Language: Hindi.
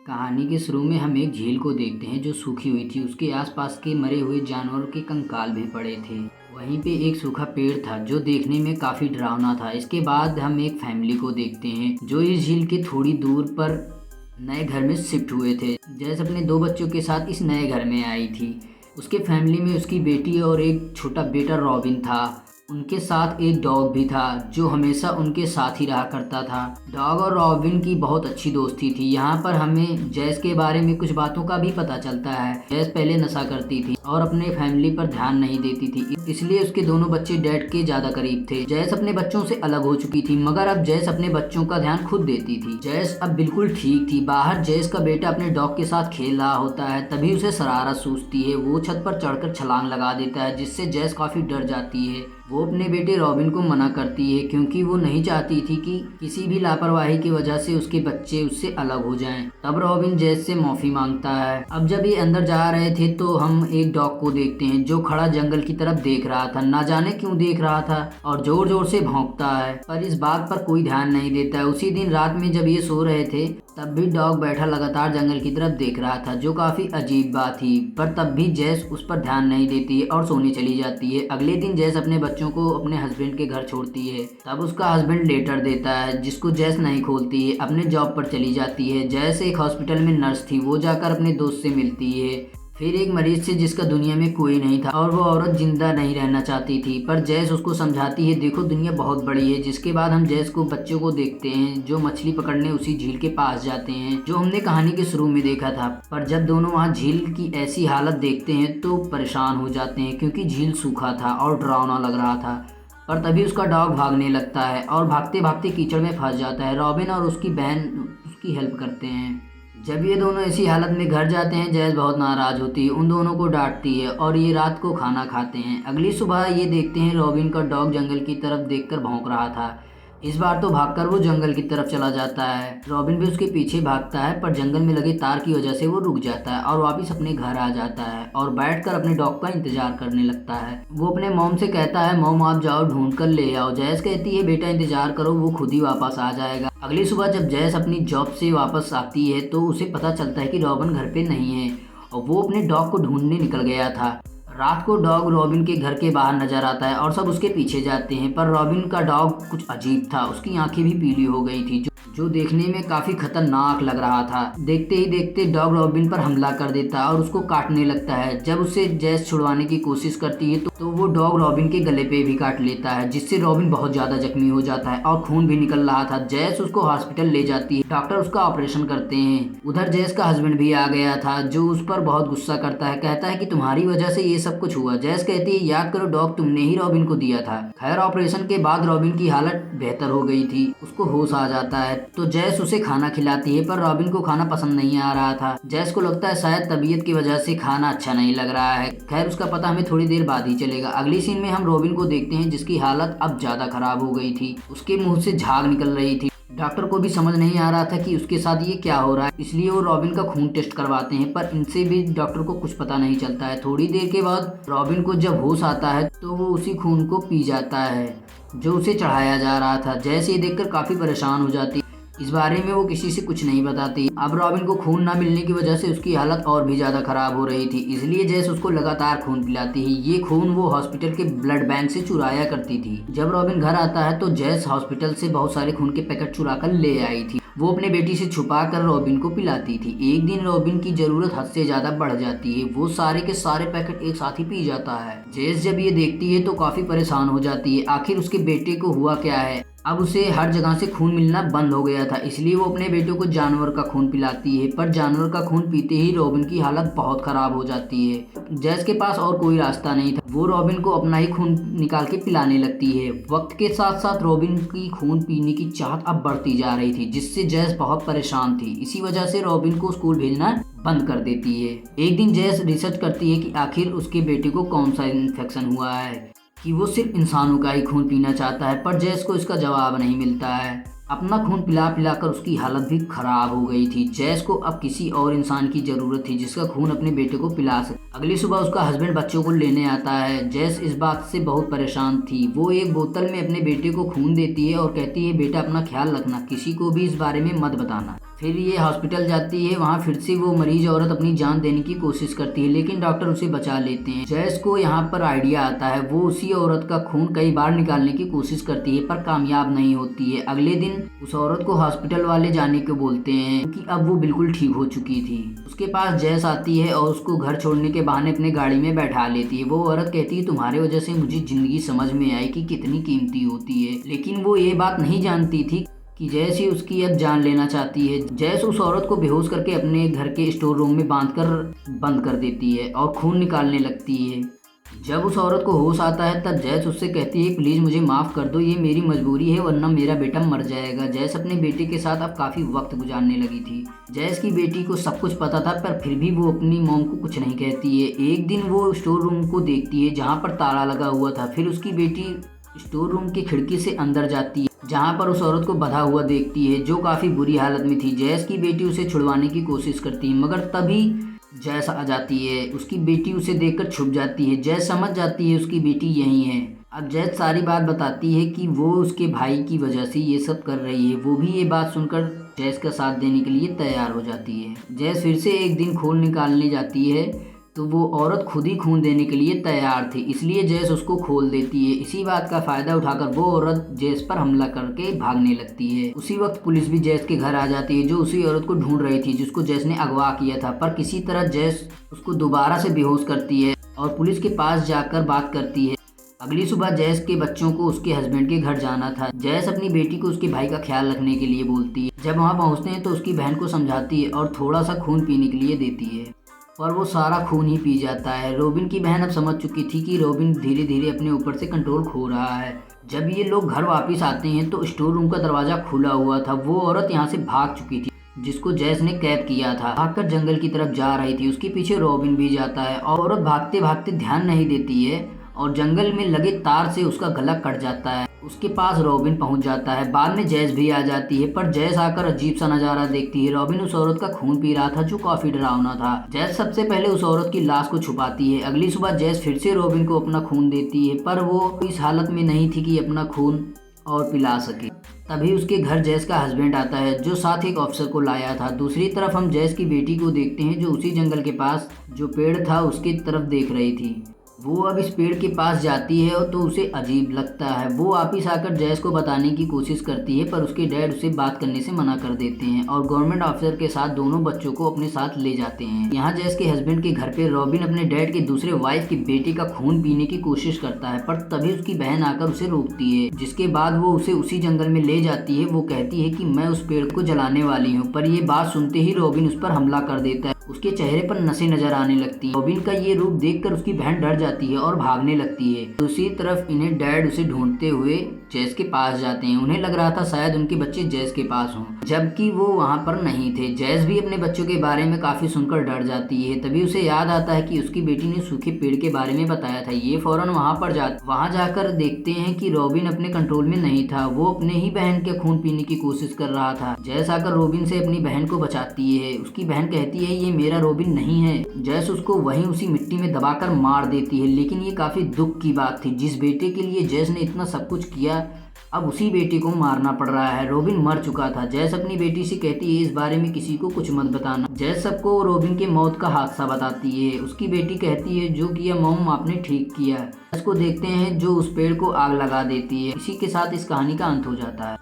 कहानी के शुरू में हम एक झील को देखते हैं जो सूखी हुई थी। उसके आसपास के मरे हुए जानवरों के कंकाल भी पड़े थे। वहीं पे एक सूखा पेड़ था जो देखने में काफ़ी डरावना था। इसके बाद हम एक फैमिली को देखते हैं जो इस झील के थोड़ी दूर पर नए घर में शिफ्ट हुए थे। जैस अपने दो बच्चों के साथ इस नए घर में आई थी। उसके फैमिली में उसकी बेटी और एक छोटा बेटा रॉबिन था। उनके साथ एक डॉग भी था जो हमेशा उनके साथ ही रहा करता था। डॉग और रॉबिन की बहुत अच्छी दोस्ती थी। यहाँ पर हमें जैस के बारे में कुछ बातों का भी पता चलता है। जैस पहले नशा करती थी और अपने फैमिली पर ध्यान नहीं देती थी, इसलिए उसके दोनों बच्चे डैड के ज्यादा करीब थे। जैस अपने बच्चों से अलग हो चुकी थी, मगर अब जैस अपने बच्चों का ध्यान खुद देती थी। जैस अब बिल्कुल ठीक थी। बाहर जैस का बेटा अपने डॉग के साथ खेल रहा होता है, तभी उसे शरारत सूझती है। वो छत पर चढ़कर छलांग लगा देता है, जिससे जैस काफी डर जाती है। वो अपने बेटे रॉबिन को मना करती है क्योंकि वो नहीं चाहती थी कि किसी भी लापरवाही की वजह से उसके बच्चे उससे अलग हो जाएं। तब रॉबिन जैस से माफी मांगता है। अब जब ये अंदर जा रहे थे तो हम एक डॉग को देखते हैं जो खड़ा जंगल की तरफ देख रहा था। ना जाने क्यों देख रहा था और जोर जोर से भौंकता है, पर इस बात पर कोई ध्यान नहीं देता है। उसी दिन रात में जब ये सो रहे थे तब भी डॉग बैठा लगातार जंगल की तरफ देख रहा था, जो काफी अजीब बात थी। पर तब भी जैस उस पर ध्यान नहीं देती है और सोने चली जाती है। अगले दिन जैस अपने बच्चों को अपने हस्बैंड के घर छोड़ती है। तब उसका हस्बैंड लेटर देता है जिसको जैस नहीं खोलती है। अपने जॉब पर चली जाती है। जैस एक हॉस्पिटल में नर्स थी। वो जाकर अपने दोस्त से मिलती है, फिर एक मरीज से जिसका दुनिया में कोई नहीं था और वो औरत जिंदा नहीं रहना चाहती थी। पर जैस उसको समझाती है, देखो दुनिया बहुत बड़ी है। जिसके बाद हम जैस को बच्चों को देखते हैं जो मछली पकड़ने उसी झील के पास जाते हैं जो हमने कहानी के शुरू में देखा था। पर जब दोनों वहाँ झील की ऐसी हालत देखते हैं तो परेशान हो जाते हैं क्योंकि झील सूखा था और डरावना लग रहा था। पर तभी उसका डॉग भागने लगता है और भागते भागते कीचड़ में फंस जाता है। रॉबिन और उसकी बहन उसकी हेल्प करते हैं। जब ये दोनों ऐसी हालत में घर जाते हैं, जैस बहुत नाराज होती है, उन दोनों को डांटती है और ये रात को खाना खाते हैं। अगली सुबह ये देखते हैं रॉबिन का डॉग जंगल की तरफ देखकर भौंक रहा था। इस बार तो भागकर वो जंगल की तरफ चला जाता है। रॉबिन भी उसके पीछे भागता है, पर जंगल में लगे तार की वजह से वो रुक जाता है और वापस अपने घर आ जाता है और बैठकर अपने डॉग का इंतजार करने लगता है। वो अपने मॉम से कहता है, मॉम आप जाओ ढूंढ कर ले आओ। जैस कहती है, बेटा इंतजार करो, वो खुद ही वापस आ जाएगा। अगली सुबह जब जैस अपनी जॉब से वापस आती है तो उसे पता चलता है कि रॉबिन घर पे नहीं है और वो अपने डॉग को ढूंढने निकल गया था। रात को डॉग रॉबिन के घर के बाहर नजर आता है और सब उसके पीछे जाते हैं, पर रॉबिन का डॉग कुछ अजीब था। उसकी आंखें भी पीली हो गई थी जो देखने में काफी खतरनाक लग रहा था। देखते ही देखते डॉग रॉबिन पर हमला कर देता है और उसको काटने लगता है। जब उसे जैस छुड़वाने की कोशिश करती है तो वो डॉग रॉबिन के गले पे भी काट लेता है, जिससे रॉबिन बहुत ज्यादा जख्मी हो जाता है और खून भी निकल रहा था। जैस उसको हॉस्पिटल ले जाती है। डॉक्टर उसका ऑपरेशन करते हैं। उधर जैस का हस्बैंड भी आ गया था जो उस पर बहुत गुस्सा करता है। कहता है कि तुम्हारी वजह से ये सब कुछ हुआ। जैस कहती है, याद करो डॉग तुमने ही रॉबिन को दिया था। खैर ऑपरेशन के बाद रॉबिन की हालत बेहतर हो गई थी, उसको होश आ जाता है तो जैस उसे खाना खिलाती है, पर रॉबिन को खाना पसंद नहीं आ रहा था। जैस को लगता है शायद तबीयत की वजह से खाना अच्छा नहीं लग रहा है। खैर उसका पता हमें थोड़ी देर बाद ही चलेगा। अगली सीन में हम रॉबिन को देखते हैं जिसकी हालत अब ज्यादा खराब हो गई थी। उसके मुंह से झाग निकल रही थी। डॉक्टर को भी समझ नहीं आ रहा था कि उसके साथ ये क्या हो रहा है, इसलिए वो रॉबिन का खून टेस्ट करवाते हैं, पर इनसे भी डॉक्टर को कुछ पता नहीं चलता है। थोड़ी देर के बाद रॉबिन को जब होश आता है तो वो उसी खून को पी जाता है जो उसे चढ़ाया जा रहा था। जैसे ये देखकर काफी परेशान हो जाती है। इस बारे में वो किसी से कुछ नहीं बताती। अब रॉबिन को खून ना मिलने की वजह से उसकी हालत और भी ज्यादा खराब हो रही थी, इसलिए जैस उसको लगातार खून पिलाती है। ये खून वो हॉस्पिटल के ब्लड बैंक से चुराया करती थी। जब रॉबिन घर आता है तो जैस हॉस्पिटल से बहुत सारे खून के पैकेट चुरा कर ले आई थी। वो अपने बेटी से छुपा कर रॉबिन को पिलाती थी। एक दिन रॉबिन की जरूरत हद से ज्यादा बढ़ जाती है। वो सारे के सारे पैकेट एक साथ ही पी जाता है। जैस जब ये देखती है तो काफी परेशान हो जाती है। आखिर उसके बेटे को हुआ क्या है। अब उसे हर जगह से खून मिलना बंद हो गया था, इसलिए वो अपने बेटे को जानवर का खून पिलाती है। पर जानवर का खून पीते ही रॉबिन की हालत बहुत खराब हो जाती है। जैस के पास और कोई रास्ता नहीं था। वो रॉबिन को अपना ही खून निकाल के पिलाने लगती है। वक्त के साथ साथ रॉबिन की खून पीने की चाहत अब बढ़ती जा रही थी, जिससे जैस बहुत परेशान थी। इसी वजह से रॉबिन को स्कूल भेजना बंद कर देती है। एक दिन जैस रिसर्च करती है कि आखिर उसके बेटे को कौन सा इन्फेक्शन हुआ है, कि वो सिर्फ इंसानों का ही खून पीना चाहता है, पर जैस को इसका जवाब नहीं मिलता है। अपना खून पिला पिला कर उसकी हालत भी खराब हो गई थी। जैस को अब किसी और इंसान की जरूरत थी जिसका खून अपने बेटे को पिला सके। अगली सुबह उसका हस्बैंड बच्चों को लेने आता है। जैस इस बात से बहुत परेशान थी। वो एक बोतल में अपने बेटे को खून देती है और कहती है, बेटा अपना ख्याल रखना, किसी को भी इस बारे में मत बताना। फिर ये हॉस्पिटल जाती है, वहाँ फिर से वो मरीज औरत अपनी जान देने की कोशिश करती है, लेकिन डॉक्टर उसे बचा लेते हैं। जैस को यहाँ पर आइडिया आता है, वो उसी औरत का खून कई बार निकालने की कोशिश करती है पर कामयाब नहीं होती है। अगले दिन उस औरत को हॉस्पिटल वाले जाने को बोलते हैं क्योंकि अब वो बिल्कुल ठीक हो चुकी थी। उसके पास जैस आती है और उसको घर छोड़ने के बहाने अपने गाड़ी में बैठा लेती है। वो औरत कहती है तुम्हारे वजह से मुझे जिंदगी समझ में आई कि कितनी कीमती होती है, लेकिन वो ये बात नहीं जानती थी कि जैस ही उसकी अब जान लेना चाहती है। जैस उस औरत को बेहोश करके अपने घर के स्टोर रूम में बंद कर देती है और खून निकालने लगती है। जब उस औरत को होश आता है तब जैस उससे कहती है प्लीज़ मुझे माफ़ कर दो, ये मेरी मजबूरी है वरना मेरा बेटा मर जाएगा। जैस अपने बेटे के साथ अब काफ़ी वक्त गुजारने लगी थी। जैस की बेटी को सब कुछ पता था पर फिर भी वो अपनी मॉम को कुछ नहीं कहती है। एक दिन वो स्टोर रूम को देखती है जहाँ पर ताला लगा हुआ था। फिर उसकी बेटी स्टोर रूम की खिड़की से अंदर जाती है जहाँ पर उस औरत को बंधा हुआ देखती है जो काफ़ी बुरी हालत में थी। जैस की बेटी उसे छुड़वाने की कोशिश करती है मगर तभी जैस आ जाती है। उसकी बेटी उसे देखकर छुप जाती है। जैस समझ जाती है उसकी बेटी यहीं है। अब जैस सारी बात बताती है कि वो उसके भाई की वजह से ये सब कर रही है। वो भी ये बात सुनकर जैस का साथ देने के लिए तैयार हो जाती है। जैस फिर से एक दिन खून निकालने जाती है तो वो औरत खुद ही खून देने के लिए तैयार थी, इसलिए जैस उसको खोल देती है। इसी बात का फायदा उठाकर वो औरत जैस पर हमला करके भागने लगती है। उसी वक्त पुलिस भी जैस के घर आ जाती है जो उसी औरत को ढूंढ रही थी जिसको जैस ने अगवा किया था, पर किसी तरह जैस उसको दोबारा से बेहोश करती है और पुलिस के पास जाकर बात करती है। अगली सुबह जैस के बच्चों को उसके हस्बैंड के घर जाना था। जैस अपनी बेटी को उसके भाई का ख्याल रखने के लिए बोलती है। जब वहाँ पहुँचते हैं तो उसकी बहन को समझाती है और थोड़ा सा खून पीने के लिए देती है, पर वो सारा खून ही पी जाता है। रोबिन की बहन अब समझ चुकी थी कि रोबिन धीरे धीरे अपने ऊपर से कंट्रोल खो रहा है। जब ये लोग घर वापस आते हैं तो स्टोर रूम का दरवाज़ा खुला हुआ था। वो औरत यहाँ से भाग चुकी थी जिसको जैस ने कैद किया था, भागकर जंगल की तरफ जा रही थी। उसके पीछे रोबिन भी जाता है। औरत भागते भागते ध्यान नहीं देती है और जंगल में लगे तार से उसका गला कट जाता है। उसके पास रोबिन पहुंच जाता है। बाद में जैस भी आ जाती है, पर जैस आकर अजीब सा नज़ारा देखती है। रोबिन उस औरत का खून पी रहा था जो काफ़ी डरावना था। जैस सबसे पहले उस औरत की लाश को छुपाती है। अगली सुबह जैस फिर से रोबिन को अपना खून देती है, पर वो इस हालत में नहीं थी कि अपना खून और पिला सके। तभी उसके घर जैस का हस्बैंड आता है जो साथ एक ऑफिसर को लाया था। दूसरी तरफ हम जैस की बेटी को देखते हैं जो उसी जंगल के पास जो पेड़ था उसकी तरफ देख रही थी। वो अब इस पेड़ के पास जाती है तो उसे अजीब लगता है। वो वापिस आकर जैस को बताने की कोशिश करती है पर उसके डैड उसे बात करने से मना कर देते हैं और गवर्नमेंट ऑफिसर के साथ दोनों बच्चों को अपने साथ ले जाते हैं। यहाँ जैस के हस्बैंड के घर पे रोबिन अपने डैड के दूसरे वाइफ की बेटी का खून पीने की कोशिश करता है, पर तभी उसकी बहन आकर उसे रोकती है, जिसके बाद वो उसे उसी जंगल में ले जाती है। वो कहती है कि मैं उस पेड़ को जलाने वाली हूँ, पर ये बात सुनते ही रोबिन उस पर हमला कर देता है। उसके चेहरे पर नसें नजर आने लगती हैं। रोबिन का ये रूप देखकर उसकी बहन डर जाती है और भागने लगती है। दूसरी तरफ इन्हें डैड उसे ढूंढते हुए जैस के पास जाते हैं। उन्हें लग रहा था शायद उनके बच्चे जैस के पास हों, जबकि वो वहाँ पर नहीं थे। जैस भी अपने बच्चों के बारे में काफी सुनकर डर जाती है। तभी उसे याद आता है कि उसकी बेटी ने सूखे पेड़ के बारे में बताया था। ये फौरन वहाँ जाकर देखते हैं कि रोबिन अपने कंट्रोल में नहीं था। वो अपने ही बहन के खून पीने की कोशिश कर रहा था। जैस आकर रोबिन से अपनी बहन को बचाती है। उसकी बहन कहती है ये मेरा रोबिन नहीं है। जैस उसको वहीं उसी मिट्टी में दबाकर मार देती है, लेकिन ये काफी दुख की बात थी। जिस बेटे के लिए जैस ने इतना सब कुछ किया अब उसी बेटे को मारना पड़ रहा है। रोबिन मर चुका था। जैस अपनी बेटी से कहती है इस बारे में किसी को कुछ मत बताना। जैस सबको रोबिन के मौत का हादसा बताती है। उसकी बेटी कहती है जो किया मॉम आपने ठीक किया। जैस को देखते हैं जो उस पेड़ को आग लगा देती है। इसी के साथ इस कहानी का अंत हो जाता है।